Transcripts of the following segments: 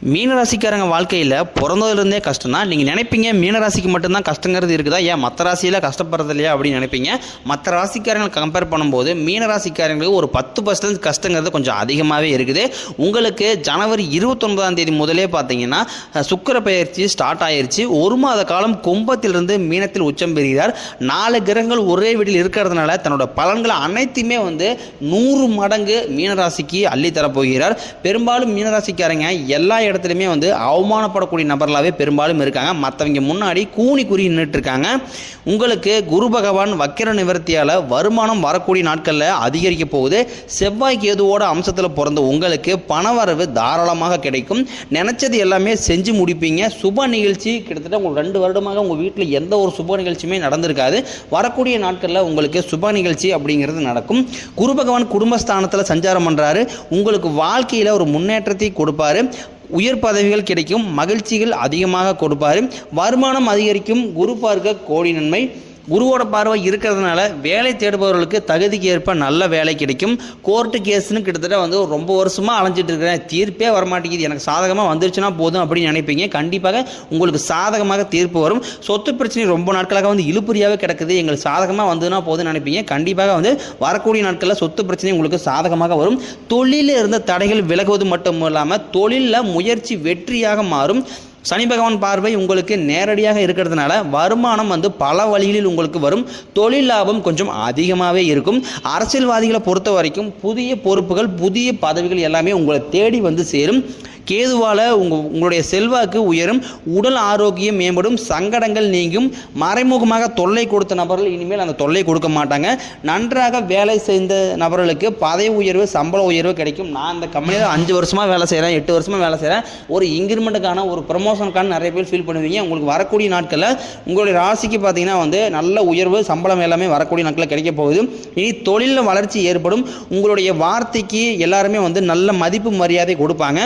மீனராசிக்காரங்க வாழ்க்கையில் பிறந்ததுலேருந்தே கஷ்டம் தான். நீங்கள் நினைப்பீங்க மீனராசிக்கு மட்டும்தான் கஷ்டங்கிறது இருக்குதா, ஏன் மற்ற ராசியில் கஷ்டப்படுறது இல்லையா அப்படின்னு நினைப்பீங்க. மற்ற ராசிக்காரங்களை கம்பேர் பண்ணும்போது மீனராசிக்காரங்களுக்கு ஒரு 10% கஷ்டங்கிறது கொஞ்சம் அதிகமாகவே இருக்குது. உங்களுக்கு ஜனவரி 29ஆம் தேதி முதலே பார்த்தீங்கன்னா சுக்கிர பெயர்ச்சி ஸ்டார்ட் ஆயிடுச்சு. ஒரு மாத காலம் கும்பத்திலிருந்து மீனத்தில் உச்சம் பெறுகிறார். 4 கிரகங்கள் ஒரே வீட்டில் இருக்கிறதுனால தன்னோட பலன்களை அனைத்துமே 100 மடங்கு மீனராசிக்கு அள்ளித்தரப்போகிறார். பெரும்பாலும் மீனராசிக்காரங்க எல்லா இடத்துலையுமே அவமானப்படக்கூடிய நபர்களாகவே பெரும்பாலும் இருக்காங்க. மற்றவங்க முன்னாடி கூனி குறி நின்றுட்டு இருக்காங்க. உங்களுக்கு குரு பகவான் வக்கிர நிவர்த்தியால் வருமானம் வரக்கூடிய நாட்களில் அதிகரிக்க போகுது. செவ்வாய் கேதுவோட அம்சத்தில் பிறந்த உங்களுக்கு பணவரவு தாராளமாக கிடைக்கும். நினைச்சது எல்லாமே செஞ்சு முடிப்பீங்க. சுப நிகழ்ச்சி கிட்டத்தட்ட உங்களுக்கு 2 வருடமாக உங்கள் வீட்டில் எந்த ஒரு சுப நிகழ்ச்சியுமே நடந்திருக்காது. வரக்கூடிய நாட்களில் உங்களுக்கு சுப நிகழ்ச்சி அப்படிங்கிறது நடக்கும். குரு பகவான் குடும்பஸ்தானத்தில் சஞ்சாரம் பண்ணுறாரு. உங்களுக்கு வாழ்க்கையில் ஒரு முன்னேற்றத்தை கொடுப்பாரு. உயர் பதவிகள் கிடைக்கும். மகிழ்ச்சிகள் அதிகமாக கொடுப்பார். வருமானம் அதிகரிக்கும். குரு பார்க்க கோடி நன்மை. குருவோட பார்வை இருக்கிறதுனால வேலை தேடுபவர்களுக்கு தகுதிக்கு ஏற்ப நல்ல வேலை கிடைக்கும். கோர்ட்டு கேஸ்னு கிட்டத்தட்ட ரொம்ப வருஷமாக அலைஞ்சிட்டு இருக்கிறேன், தீர்ப்பே வரமாட்டேங்குது, எனக்கு சாதகமாக வந்துருச்சுன்னா போதும் அப்படின்னு நினைப்பீங்க. கண்டிப்பாக உங்களுக்கு சாதகமாக தீர்ப்பு வரும். சொத்து பிரச்சனை ரொம்ப நாட்களாக இழுப்புறியாகவே கிடக்குது, எங்களுக்கு சாதகமாக வந்ததுன்னா போதும்னு நினைப்பீங்க. கண்டிப்பாக வரக்கூடிய நாட்களில் சொத்து பிரச்சனை உங்களுக்கு சாதகமாக வரும். தொழிலில் இருந்த தடைகள் விலகுவது மட்டும் இல்லாமல் தொழிலில் முயற்சி வெற்றியாக மாறும். சனி பகவான் பார்வை உங்களுக்கு நேரடியாக இருக்கிறதுனால வருமானம் பல வழிகளில் உங்களுக்கு வரும். தொழில் லாபம் கொஞ்சம் அதிகமாகவே இருக்கும். அரசியல்வாதிகளை பொறுத்த வரைக்கும் புதிய பொறுப்புகள் புதிய பதவிகள் எல்லாமே உங்களை தேடி சேரும். கேதுவால் உங்களுடைய செல்வாக்கு உயரும். உடல் ஆரோக்கியம் மேம்படும். சங்கடங்கள் நீங்கும். மறைமுகமாக தொல்லை கொடுத்த நபர்கள் இனிமேல் அந்த தொல்லை கொடுக்க மாட்டாங்க. நன்றாக வேலை செய்த நபர்களுக்கு பதவி உயர்வு சம்பள உயர்வு கிடைக்கும். நான் இந்த கம்பெனியில் 5 வருஷமாக வேலை செய்கிறேன், 8 வருஷமாக வேலை செய்கிறேன், ஒரு இன்க்ரிமெண்ட்டுக்கான ஒரு ப்ரமோஷனுக்கான நிறைய பேர் ஃபீல் பண்ணுவீங்க. உங்களுக்கு வரக்கூடிய நாட்களில் உங்களுடைய ராசிக்கு பார்த்தீங்கன்னா நல்ல உயர்வு சம்பளம் எல்லாமே வரக்கூடிய நாட்களில் கிடைக்க போகுது. இனி தொழிலில் வளர்ச்சி ஏற்படும். உங்களுடைய வார்த்தைக்கு எல்லாருமே நல்ல மதிப்பு மரியாதை கொடுப்பாங்க.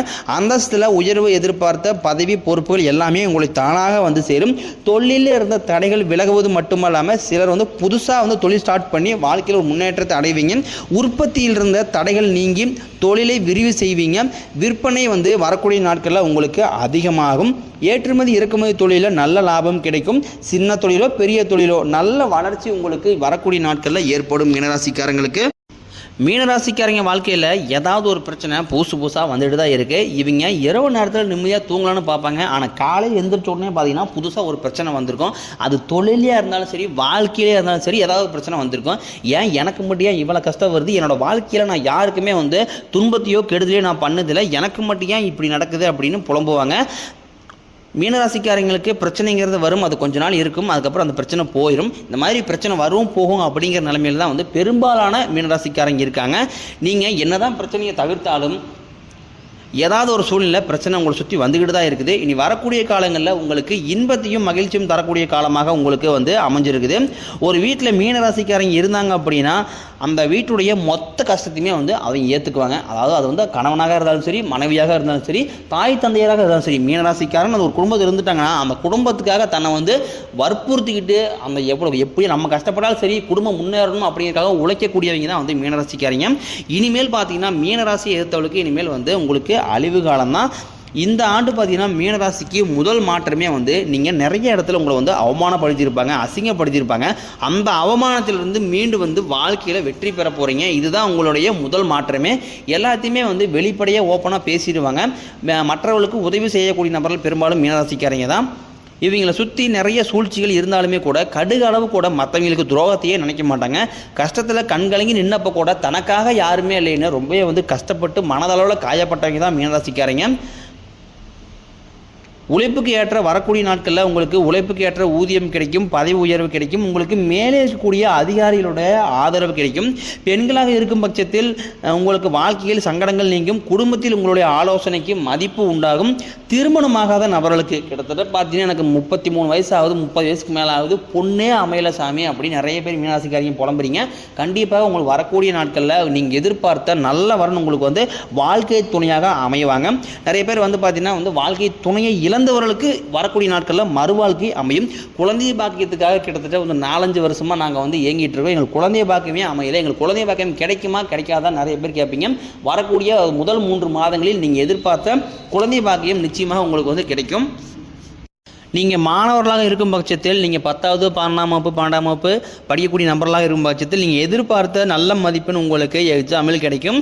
அந்தஸ்தில் உயர்வு எதிர்பார்த்த பதவி பொறுப்புகள் எல்லாமே உங்களை தானாக சேரும். தொழிலில் இருந்த தடைகள் விலகுவது மட்டுமல்லாமல் சிலர் புதுசாக தொழில் ஸ்டார்ட் பண்ணி வாழ்க்கையில் ஒரு முன்னேற்றத்தை அடைவீங்க. உற்பத்தியில் இருந்த தடைகள் நீங்கி தொழிலை விரிவு செய்வீங்க. விற்பனை வரக்கூடிய நாட்களில் உங்களுக்கு அதிகமாகும். ஏற்றுமதி இறக்குமதி தொழிலில் நல்ல லாபம் கிடைக்கும். சின்ன தொழிலோ பெரிய தொழிலோ நல்ல வளர்ச்சி உங்களுக்கு வரக்கூடிய நாட்களில் ஏற்படும். மீனராசிக்காரங்களுக்கு மீனராசிக்காரங்க வாழ்க்கையில் ஏதாவது ஒரு பிரச்சனை புதுசாக வந்துட்டு தான் இருக்குது. இவங்க இரவு நேரத்தில் நிம்மதியாக தூங்கலான்னு பார்ப்பாங்க. ஆனால் காலையில் எந்திரிச்ச உடனே பார்த்தீங்கன்னா புதுசாக ஒரு பிரச்சனை வந்திருக்கும். அது தொழிலையாக இருந்தாலும் சரி வாழ்க்கையிலே இருந்தாலும் சரி ஏதாவது ஒரு பிரச்சனை வந்திருக்கும். ஏன் எனக்கு மட்டும் ஏன் இவ்வளோ கஷ்டம் வருது, என்னோடய வாழ்க்கையில் நான் யாருக்குமே துன்பத்தையோ கெடுதலையோ நான் பண்ணதில்லை, எனக்கு மட்டும் ஏன் இப்படி நடக்குது அப்படின்னு புலம்புவாங்க. மீனராசிக்காரங்களுக்கு பிரச்சனைங்கிறது வரும், அது கொஞ்ச நாள் இருக்கும், அதுக்கப்புறம் அந்த பிரச்சனை போயிடும். இந்த மாதிரி பிரச்சனை வரும் போகும் அப்படிங்கிற நிலைமையில் தான் பெரும்பாலான மீனராசிக்காரங்க இருக்காங்க. நீங்கள் என்னதான் பிரச்சனையை தவிர்த்தாலும் ஏதாவது ஒரு சூழ்நிலை பிரச்சனை உங்களை சுற்றி வந்துக்கிட்டு தான் இருக்குது. இனி வரக்கூடிய காலங்களில் உங்களுக்கு இன்பத்தையும் மகிழ்ச்சியும் தரக்கூடிய காலமாக உங்களுக்கு அமைஞ்சிருக்குது. ஒரு வீட்டில் மீனராசிக்காரங்க இருந்தாங்க அப்படின்னா அந்த வீட்டுடைய மொத்த கஷ்டத்தையுமே அவங்க ஏற்றுக்குவாங்க. அதாவது அது கணவனாக இருந்தாலும் சரி, மனைவியாக இருந்தாலும் சரி, தாய் தந்தையராக இருந்தாலும் சரி, மீனராசிக்காரன் அந்த ஒரு குடும்பத்தில் இருந்துட்டாங்கன்னா அந்த குடும்பத்துக்காக தன்னை வற்புறுத்திக்கிட்டு அந்த எப்படி நம்ம கஷ்டப்பட்டாலும் சரி குடும்பம் முன்னேறணும் அப்படிங்கிறதுக்காக உழைக்கக்கூடியவங்க தான் மீனராசிக்காரங்க. இனிமேல் பார்த்தீங்கன்னா மீனராசியை எதிர்த்தவளுக்கு இனிமேல் உங்களுக்கு அழிவு காலம்தான். இந்த ஆண்டு பார்த்தீங்கன்னா மீனராசிக்கு முதல் மாற்றமே நீங்கள் நிறைய இடத்துல உங்களை அவமானப்படுத்தியிருப்பாங்க, அசிங்கப்படுத்தியிருப்பாங்க. அந்த அவமானத்திலிருந்து மீண்டு வாழ்க்கையில் வெற்றி பெற போகிறீங்க. இதுதான் உங்களுடைய முதல் மாற்றமே. எல்லாத்தையுமே வெளிப்படையாக ஓப்பனாக பேசிடுவாங்க. மற்றவர்களுக்கு உதவி செய்யக்கூடிய நபர்கள் பெரும்பாலும் மீனராசிக்காரங்க தான். இவங்களை சுற்றி நிறைய சூழ்ச்சிகள் இருந்தாலுமே கூட கடுகு அளவு கூட மற்றவங்களுக்கு துரோகத்தையே நினைக்க மாட்டாங்க. கஷ்டத்தில் கண்கலங்கி நின்னப்போ கூட தனக்காக யாருமே இல்லைன்னு ரொம்பவே கஷ்டப்பட்டு மனதளவில் காயப்பட்டவங்க தான் மீனராசிக்காரங்க. உழைப்புக்கு ஏற்ற வரக்கூடிய நாட்களில் உங்களுக்கு உழைப்புக்கு ஏற்ற ஊதியம் கிடைக்கும், பதவி உயர்வு கிடைக்கும், உங்களுக்கு மேலே இருக்கக்கூடிய அதிகாரிகளுடைய ஆதரவு கிடைக்கும். பெண்களாக இருக்கும் பட்சத்தில் உங்களுக்கு வாழ்க்கையில் சங்கடங்கள் நீங்கும். குடும்பத்தில் உங்களுடைய ஆலோசனைக்கு மதிப்பு உண்டாகும். திருமணமாகாத நபர்களுக்கு கிட்டத்தட்ட பார்த்தீங்கன்னா எனக்கு 33 வயசாகுது, 30 வயசுக்கு மேலே ஆகுது, பொண்ணே அமையல சாமி அப்படின்னு நிறைய பேர் மீனராசிக்காரங்க புலம்புறீங்க. கண்டிப்பாக உங்களுக்கு வரக்கூடிய நாட்களில் நீங்கள் எதிர்பார்த்த நல்ல வரன் உங்களுக்கு வாழ்க்கை துணையாக அமைவாங்க. நிறைய பேர் பார்த்தீங்கன்னா வாழ்க்கை துணையை இழந்தவர்களுக்கு வரக்கூடிய நாட்களில் மறுவாழ்க்கை அமையும். குழந்தை பாக்கியத்துக்காக கிட்டத்தட்ட ஒரு 4-5 வருஷமாக நாங்கள் வந்து இயங்கிட்டு இருக்கோம். எங்களுக்கு குழந்தை பாக்கியமே அமையலை. எங்களுக்கு குழந்தை பாக்கியம் கிடைக்குமா கிடைக்காதான் நிறைய பேர் கேட்பீங்க. வரக்கூடிய முதல் 3 மாதங்களில் நீங்கள் எதிர்பார்த்த குழந்தை பாக்கியம் நிச்சயமாக உங்களுக்கு வந்து கிடைக்கும். நீங்கள் மாணவர்களாக இருக்கும் பட்சத்தில் நீங்கள் 10வது 12ஆம் வகுப்பு 12ஆம் வகுப்பு படிக்கக்கூடிய நபர்களாக இருக்கும் பட்சத்தில் நீங்கள் எதிர்பார்த்த நல்ல மதிப்பெண் உங்களுக்கு எக்ஸாமில் கிடைக்கும்.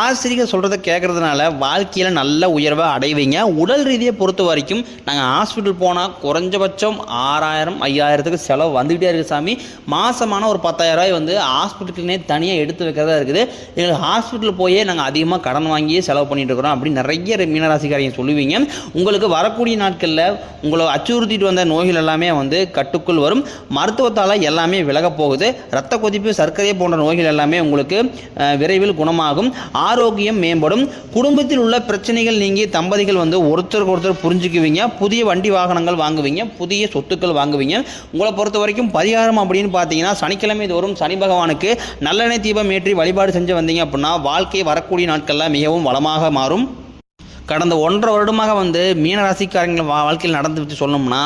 ஆசிரியர் சொல்கிறத கேட்குறதுனால வாழ்க்கையில் நல்ல உயர்வை அடைவீங்க. உடல் ரீதியை பொறுத்த வரைக்கும் நாங்கள் ஹாஸ்பிட்டல் போனால் குறைஞ்சபட்சம் 6000 5000க்கு செலவு வந்துக்கிட்டே இருக்குது சாமி. மாதமான ஒரு 10,000 ரூபாய் வந்து ஹாஸ்பிட்டலுக்குனே தனியாக எடுத்து வைக்கிறதா இருக்குது. எங்களுக்கு ஹாஸ்பிட்டல் போயே நாங்கள் அதிகமாக கடன் வாங்கியே செலவு பண்ணிட்டு இருக்கிறோம் அப்படின்னு நிறைய மீனராசிக்காரங்க சொல்லுவீங்க. உங்களுக்கு வரக்கூடிய நாட்களில் உங்களை அச்சுறுத்திட்டு வந்த நோய்கள் எல்லாமே வந்து கட்டுக்குள் வரும். மருத்துவத்தால் எல்லாமே விலக போகுது. இரத்த கொதிப்பு, சர்க்கரை போன்ற நோய்கள் எல்லாமே உங்களுக்கு விரைவில் குணமாகும். ஆரோக்கியம் மேம்படும். குடும்பத்தில் உள்ள பிரச்சனைகள் நீங்கி தம்பதிகள் வந்து ஒருத்தருக்கு ஒருத்தர் புரிஞ்சுக்குவீங்க. புதிய வண்டி வாகனங்கள் வாங்குவீங்க. புதிய சொத்துக்கள் வாங்குவீங்க. உங்களை பொறுத்த வரைக்கும் பரிகாரம் அப்படின்னு பார்த்தீங்கன்னா சனிக்கிழமை தோறும் சனி பகவானுக்கு நல்லெண்ணெய் தீபம் ஏற்றி வழிபாடு செஞ்சு வந்தீங்க அப்படின்னா வாழ்க்கை வரக்கூடிய நாட்களில் மிகவும் வளமாக மாறும். கடந்த 1.5 வருடமாக வந்து மீனராசிக்காரங்கள் வாழ்க்கையில் நடந்து வச்சு சொல்லணும்னா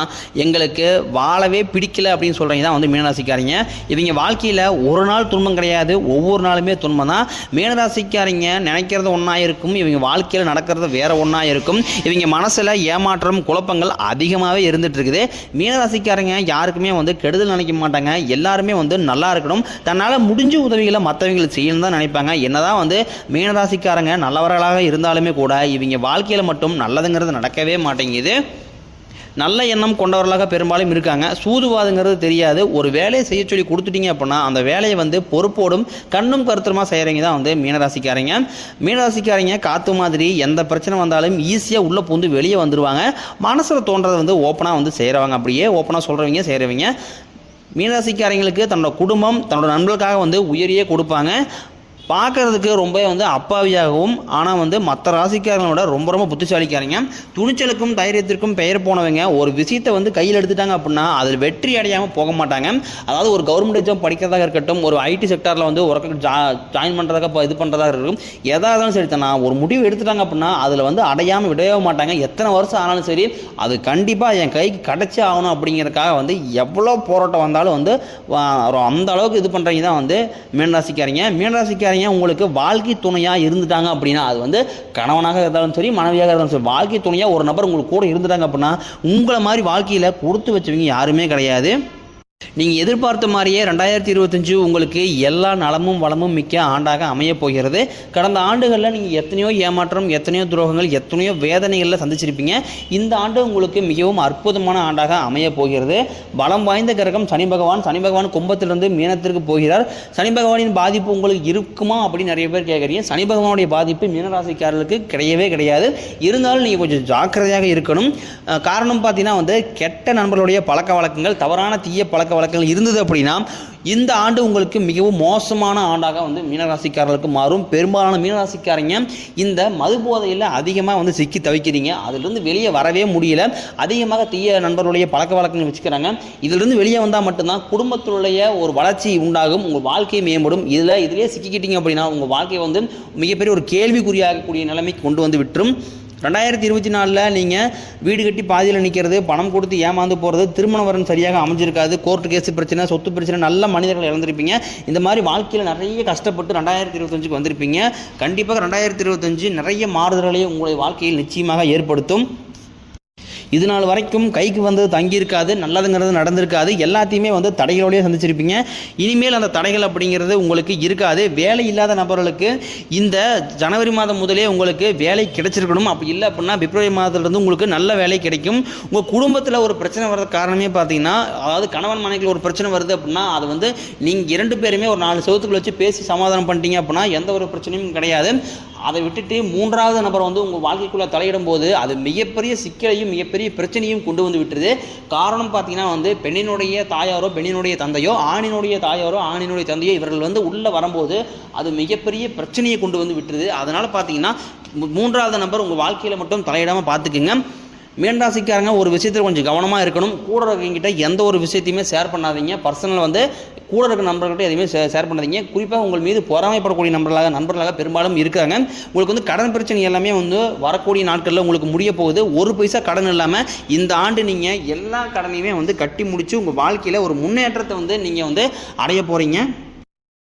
எங்களுக்கு வாழவே பிடிக்கல அப்படின்னு சொல்கிறீங்க தான் வந்து மீனராசிக்காரங்க. இவங்க வாழ்க்கையில் ஒரு நாள் துன்பம் கிடையாது, ஒவ்வொரு நாளுமே துன்பம் தான். மீனராசிக்காரங்க நினைக்கிறது ஒன்றா இருக்கும், இவங்க வாழ்க்கையில் நடக்கிறது வேற ஒன்றா இருக்கும். இவங்க மனசில் ஏமாற்றம் குழப்பங்கள் அதிகமாகவே இருந்துட்டு இருக்குது. மீனராசிக்காரங்க யாருக்குமே வந்து கெடுதல் நினைக்க மாட்டாங்க. எல்லாருமே வந்து நல்லா இருக்கணும், தன்னால் முடிஞ்ச உதவிகளை மற்றவங்களுக்கு செய்யணும் தான் நினைப்பாங்க. என்னதான் வந்து மீனராசிக்காரங்க நல்லவர்களாக இருந்தாலுமே கூட இவங்க வாழ்க்கையில் மட்டும் நல்லதுங்கிறது நடக்கவே மாட்டேங்குது. நல்ல எண்ணம் கொண்டவர்களாக பெரும்பாலும் இருக்காங்க. சூதுவாதுங்கிறது தெரியாது. ஒரு வேலையை செய்ய சொல்லி கொடுத்துட்டீங்க அப்படின்னா அந்த வேலையை வந்து பொறுப்போடும் கண்ணும் கருத்துமா செய்கிறவங்க தான் வந்து மீனராசிக்காரங்க. மீனராசிக்காரங்க காற்று மாதிரி எந்த பிரச்சனை வந்தாலும் ஈஸியாக உள்ளே பூந்து வெளியே வந்துடுவாங்க. மனசில் தோன்றதை வந்து ஓப்பனாக வந்து செய்கிறவங்க, அப்படியே ஓப்பனாக சொல்கிறவங்க செய்கிறவங்க. மீனராசிக்காரங்களுக்கு தன்னோட குடும்பம் தன்னோட நண்பர்களுக்காக வந்து உயரியே கொடுப்பாங்க. பார்க்குறதுக்கு ரொம்ப வந்து அப்பாவியாகவும் ஆனால் வந்து மற்ற ராசிக்காரங்களோட ரொம்ப ரொம்ப புத்திசாலிக்காரங்க. துணிச்சலுக்கும் தைரியத்திற்கும் பெயர் போனவங்க ஒரு விஷயத்தை வந்து கையில் எடுத்துட்டாங்க அப்படின்னா அதில் வெற்றி அடையாமல் போக மாட்டாங்க. அதாவது ஒரு கவர்மெண்ட் எக்ஸாம் படிக்கிறதாக இருக்கட்டும், ஒரு ஐடி செக்டாரில் வந்து ஒரு ஜாயின் பண்ணுறதாக இது பண்ணுறதாக இருக்கட்டும், எதாக இருந்தாலும் சரி தானே ஒரு முடிவு எடுத்துட்டாங்க அப்படின்னா அதில் வந்து அடையாமல் விடவே மாட்டாங்க. எத்தனை வருஷம் ஆனாலும் சரி அது கண்டிப்பாக என் கைக்கு கிடச்சே ஆகணும் அப்படிங்கிறதுக்காக வந்து எவ்வளோ போராட்டம் வந்தாலும் வந்து அந்த அளவுக்கு இது பண்ணுறவங்க தான் வந்து மீனராசிக்காரங்க. மீனராசிக்காரங்க உங்களுக்கு வாழ்க்கை துணையாக இருந்துட்டாங்க அப்படின்னா அது வந்து கணவனாக இருந்தாலும் சரி மனைவியாக இருந்தாலும் சரி வாழ்க்கை துணையாக ஒரு நபர் உங்களுக்கு கூட இருந்துட்டாங்க அப்படின்னா உங்களை மாதிரி வாழ்க்கையில் கொடுத்து வச்சவங்க யாருமே கிடையாது. நீங்கள் எதிர்பார்த்த மாதிரியே 2025 உங்களுக்கு எல்லா நலமும் வளமும் மிக்க ஆண்டாக அமையப் போகிறது. கடந்த ஆண்டுகளில் நீங்கள் எத்தனையோ ஏமாற்றம், எத்தனையோ துரோகங்கள், எத்தனையோ வேதனைகளில் சந்திச்சிருப்பீங்க. இந்த ஆண்டு உங்களுக்கு மிகவும் அற்புதமான ஆண்டாக அமையப் போகிறது. பலம் வாய்ந்த கிரகம் சனி பகவான். சனி பகவான் கும்பத்திலிருந்து மீனத்திற்கு போகிறார். சனி பகவானின் பாதிப்பு உங்களுக்கு இருக்குமா அப்படின்னு நிறைய பேர் கேட்குறீங்க. சனி பகவானுடைய பாதிப்பு மீனராசிக்காரர்களுக்கு கிடையவே கிடையாது. இருந்தாலும் நீங்கள் கொஞ்சம் ஜாக்கிரதையாக இருக்கணும். காரணம் பார்த்தீங்கன்னா வந்து கெட்ட நண்பர்களுடைய பழக்க வழக்கங்கள், தவறான தீய பழக்க வழக்கங்கள் இருந்தது அப்படின்னா இந்த ஆண்டு உங்களுக்கு மிகவும் மோசமான ஆண்டாக வந்து மீனராசிக்காரர்களுக்கு மாறும். பெரும்பாலான மீனராசிக்காரங்க இந்த மது போதையில் அதிகமாக வந்து சிக்கி தவிக்கிறீங்க. அதிலிருந்து வெளியே வரவே முடியல. அதிகமாக தீய நண்பர்களுடைய பழக்க வழக்கங்கள் வச்சுக்கிறாங்க. இதிலிருந்து வெளியே வந்தால் மட்டும்தான் குடும்பத்தினுடைய ஒரு வளர்ச்சி உண்டாகும், உங்கள் வாழ்க்கை மேம்படும். இதிலே சிக்கிக்கிட்டீங்க அப்படின்னா உங்கள் வாழ்க்கையை வந்து மிகப்பெரிய ஒரு கேள்விக்குறியாகக்கூடிய நிலைமைக்கு கொண்டு வந்து விட்டுரும். 2024 நீங்கள் வீடு கட்டி பாதியில் நிற்கிறது, பணம் கொடுத்து ஏமாந்து போகிறது, திருமண வரன் சரியாக அமைஞ்சிருக்காது, கோர்ட்டு கேஸ் பிரச்சனை, சொத்து பிரச்சனை, நல்ல மனிதர்கள் இழந்திருப்பீங்க. இந்த மாதிரி வாழ்க்கையில் நிறைய கஷ்டப்பட்டு 2025க்கு வந்திருப்பீங்க. கண்டிப்பாக 2025 நிறைய மாறுதல்களையும் உங்களுடைய வாழ்க்கையில் நிச்சயமாக ஏற்படுத்தும். இது நாள் வரைக்கும் கைக்கு வந்து தங்கியிருக்காது, நல்லதுங்கிறது நடந்திருக்காது, எல்லாத்தையுமே வந்து தடைகளோடய சந்திச்சிருப்பீங்க. இனிமேல் அந்த தடைகள் அப்படிங்கிறது உங்களுக்கு இருக்காது. வேலை இல்லாத நபர்களுக்கு இந்த ஜனவரி மாதம் முதலே உங்களுக்கு வேலை கிடைச்சிருக்கணும். அப்படி இல்லை அப்படின்னா பிப்ரவரி மாதத்துலேருந்து உங்களுக்கு நல்ல வேலை கிடைக்கும். உங்கள் குடும்பத்தில் ஒரு பிரச்சனை வர்றது காரணமே பார்த்தீங்கன்னா, அதாவது கணவன் மனைவிக்கு ஒரு பிரச்சனை வருது அப்படின்னா அது வந்து நீங்கள் 2 பேருமே ஒரு 4 செவத்துக்குள்ள வச்சு பேசி சமாதானம் பண்ணிட்டீங்க அப்படின்னா எந்த ஒரு பிரச்சனையும் கிடையாது. அதை விட்டுட்டு 3வது நபர் வந்து உங்கள் வாழ்க்கைக்குள்ளே தலையிடும் போது அது மிகப்பெரிய சிக்கலையும் மிகப்பெரிய பிரச்சனையும் கொண்டு வந்து விட்டுருது. காரணம் பார்த்தீங்கன்னா வந்து பெண்ணினுடைய தாயாரோ பெண்ணினுடைய தந்தையோ, ஆணினுடைய தாயாரோ ஆணினுடைய தந்தையோ இவர்கள் வந்து உள்ளே வரும்போது அது மிகப்பெரிய பிரச்சனையை கொண்டு வந்து விட்டுருது. அதனால் பார்த்தீங்கன்னா 3வது நபர் உங்கள் வாழ்க்கையில் மட்டும் தலையிடாமல் பார்த்துக்குங்க. மீனராசிக்காரங்க ஒரு விஷயத்தில் கொஞ்சம் கவனமாக இருக்கணும். கூட இருக்கவங்கிட்ட எந்த ஒரு விஷயத்தையுமே ஷேர் பண்ணாதீங்க. பர்சனல் வந்து கூட இருக்க நண்பர்கள்ட்ட எதுவுமே ஷேர் பண்ணாதீங்க. குறிப்பாக உங்கள் மீது பொறாமைப்படக்கூடிய நண்பர்களாக பெரும்பாலும் இருக்காங்க. உங்களுக்கு வந்து கடன் பிரச்சனை எல்லாமே வந்து வரக்கூடிய நாட்களில் உங்களுக்கு முடிய போகுது. ஒரு பைசா கடன் இல்லாமல் இந்த ஆண்டு நீங்கள் எல்லா கடனையுமே வந்து கட்டி முடித்து உங்கள் வாழ்க்கையில் ஒரு முன்னேற்றத்தை வந்து நீங்கள் வந்து அடைய போகிறீங்க.